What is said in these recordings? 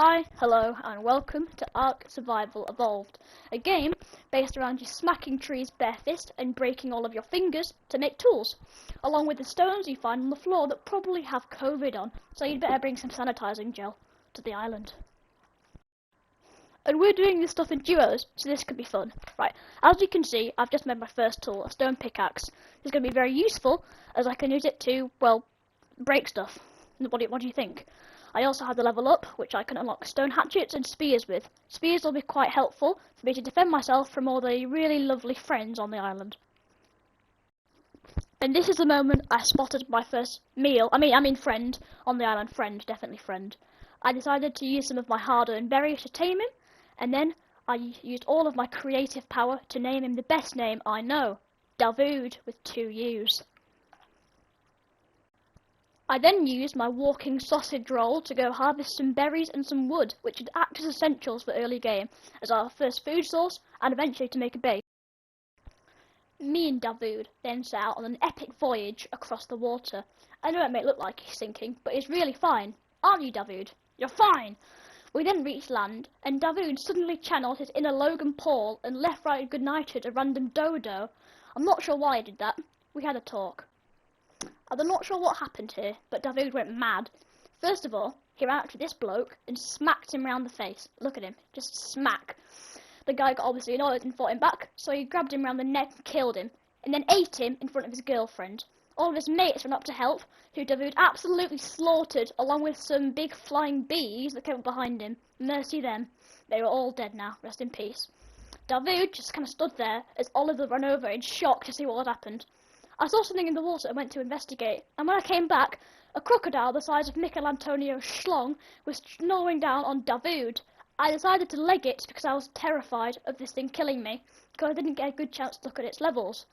Hi, hello, and welcome to Ark Survival Evolved, a game based around you smacking trees bare fist and breaking all of your fingers to make tools, along with the stones you find on the floor that probably have COVID on, so you'd better bring some sanitizing gel to the island. And we're doing this stuff in duos, so this could be fun. Right, as you can see, I've just made my first tool, a stone pickaxe. It's going to be very useful, as I can use it to, well, break stuff. What do you think? I also have the level up, which I can unlock stone hatchets and spears with. Spears will be quite helpful for me to defend myself from all the really lovely friends on the island. And this is the moment I spotted my first friend on the island. Definitely friend. I decided to use some of my hard-earned berries to tame him, and then I used all of my creative power to name him the best name I know, Davood with 2 U's. I then used my walking sausage roll to go harvest some berries and some wood, which would act as essentials for early game, as our first food source, and eventually to make a base. Me and Davood then set out on an epic voyage across the water. I know it may look like he's sinking, but he's really fine. Aren't you, Davood? You're fine! We then reached land, and Davood suddenly channeled his inner Logan Paul and left-right good-nighted a random dodo. I'm not sure why he did that. We had a talk. I'm not sure what happened here, but Davood went mad. First of all, he ran up to this bloke and smacked him round the face. Look at him, just smack. The guy got obviously annoyed and fought him back, so he grabbed him round the neck and killed him, and then ate him in front of his girlfriend. All of his mates ran up to help, who Davood absolutely slaughtered, along with some big flying bees that came up behind him. Mercy them. They were all dead now, rest in peace. Davood just kind of stood there as Oliver ran over in shock to see what had happened. I saw something in the water and went to investigate, and when I came back, a crocodile the size of Michelangelo Schlong was gnawing down on Davood. I decided to leg it because I was terrified of this thing killing me, because I didn't get a good chance to look at its levels.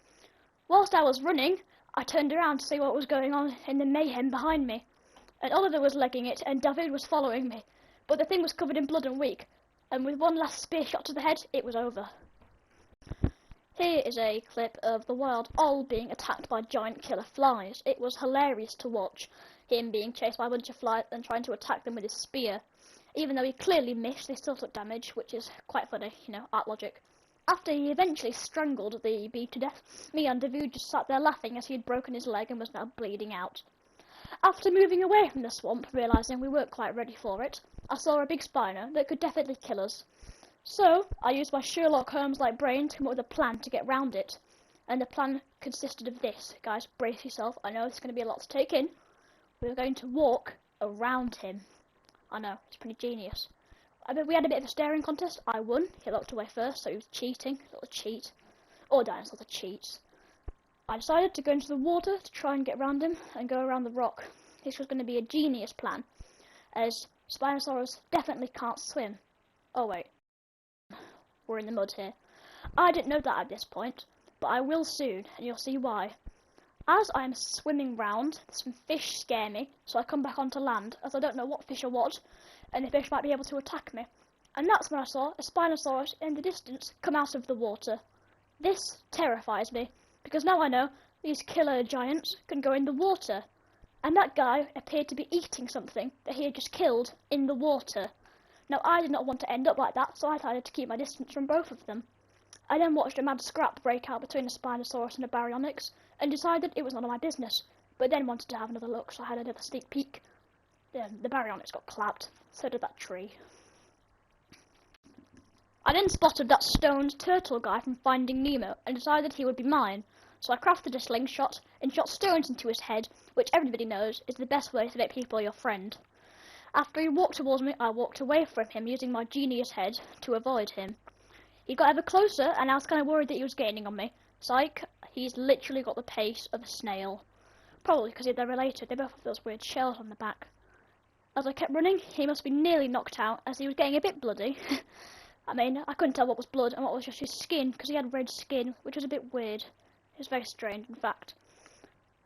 Whilst I was running, I turned around to see what was going on in the mayhem behind me, and Oliver was legging it and Davood was following me, but the thing was covered in blood and weak, and with one last spear shot to the head, it was over. Here is a clip of the wild owl being attacked by giant killer flies. It was hilarious to watch, him being chased by a bunch of flies and trying to attack them with his spear. Even though he clearly missed, they still took damage, which is quite funny, art logic. After he eventually strangled the bee to death, me and Davood just sat there laughing as he had broken his leg and was now bleeding out. After moving away from the swamp, realising we weren't quite ready for it, I saw a big spino that could definitely kill us. So, I used my Sherlock Holmes-like brain to come up with a plan to get round it. And the plan consisted of this. Guys, brace yourself. I know it's going to be a lot to take in. We're going to walk around him. I know, it's pretty genius. We had a bit of a staring contest. I won. He looked away first, so he was cheating. A little cheat. All dinosaurs are cheats. I decided to go into the water to try and get around him and go around the rock. This was going to be a genius plan, as Spinosaurus definitely can't swim. Oh, wait. We're in the mud here. I didn't know that at this point, but I will soon, and you'll see why. As I am swimming round, some fish scare me, so I come back onto land, as I don't know what fish are what, and the fish might be able to attack me. And that's when I saw a Spinosaurus in the distance come out of the water. This terrifies me, because now I know these killer giants can go in the water. And that guy appeared to be eating something that he had just killed in the water. Now, I did not want to end up like that, so I decided to keep my distance from both of them. I then watched a mad scrap break out between a Spinosaurus and a Baryonyx, and decided it was none of my business, but then wanted to have another look, so I had another sneak peek. The Baryonyx got clapped, so did that tree. I then spotted that stoned turtle guy from Finding Nemo, and decided he would be mine, so I crafted a slingshot and shot stones into his head, which everybody knows is the best way to make people your friend. After he walked towards me, I walked away from him using my genius head to avoid him. He got ever closer, and I was kind of worried that he was gaining on me. Psych, he's literally got the pace of a snail. Probably because they're related, they both have those weird shells on the back. As I kept running, he must be nearly knocked out, as he was getting a bit bloody. I couldn't tell what was blood and what was just his skin, because he had red skin, which was a bit weird. It was very strange, in fact.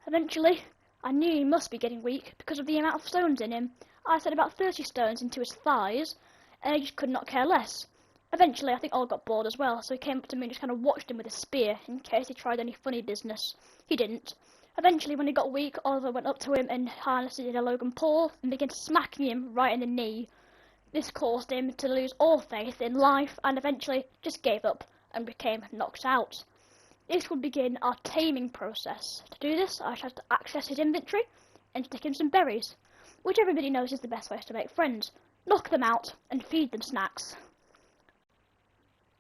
Eventually, I knew he must be getting weak, because of the amount of stones in him. I set about 30 stones into his thighs, and he just could not care less. Eventually, I think Oliver got bored as well, so he came up to me and just kind of watched him with a spear, in case he tried any funny business. He didn't. Eventually, when he got weak, Oliver went up to him and harnessed it in a Logan Paul, and began smacking him right in the knee. This caused him to lose all faith in life and eventually just gave up and became knocked out. This would begin our taming process. To do this, I tried to access his inventory and stick him some berries, which everybody knows is the best way to make friends. Knock them out and feed them snacks.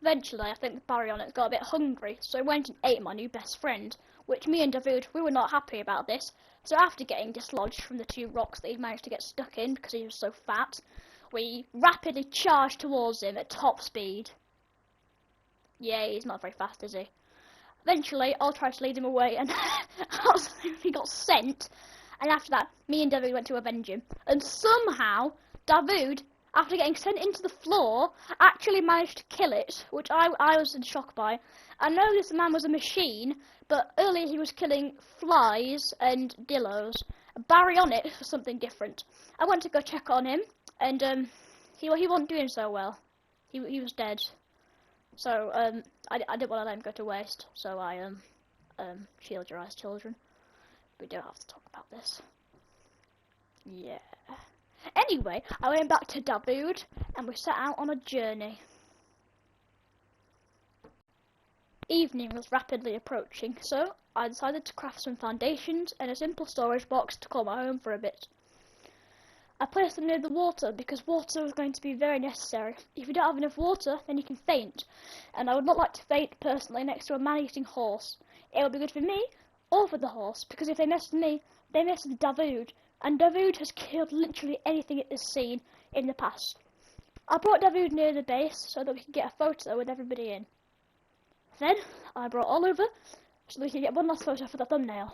Eventually, I think the Baryonyx got a bit hungry, so he went and ate my new best friend, which me and David, we were not happy about this. So after getting dislodged from the 2 rocks that he'd managed to get stuck in because he was so fat, we rapidly charged towards him at top speed. Yeah, he's not very fast, is he? Eventually, I'll try to lead him away, and he got sent. And after that, me and David went to avenge him. And somehow, David, after getting sent into the floor, actually managed to kill it, which I was in shock by. I know this man was a machine, but earlier he was killing flies and dillos. Baryonyx was something different. I went to go check on him, and he wasn't doing so well. He was dead. So I didn't want to let him go to waste. So I shield your eyes, children. We don't have to talk about this. Yeah. Anyway, I went back to David and we set out on a journey. Evening was rapidly approaching, so I decided to craft some foundations and a simple storage box to call my home for a bit. I placed them near the water because water was going to be very necessary. If you don't have enough water, then you can faint, and I would not like to faint personally next to a man-eating horse. It would be good for me or for the horse, because if they mess with me, they mess with David, and David has killed literally anything it has seen in the past. I brought David near the base so that we could get a photo with everybody in. Then I brought Oliver so that we could get one last photo for the thumbnail.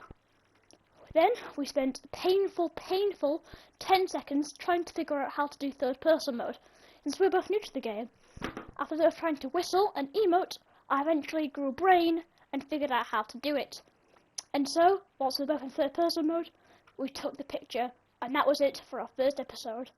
Then we spent painful 10 seconds trying to figure out how to do third person mode, since we were both new to the game. After both trying to whistle and emote, I eventually grew a brain and figured out how to do it. And so, once we were both in third person mode, we took the picture, and that was it for our first episode.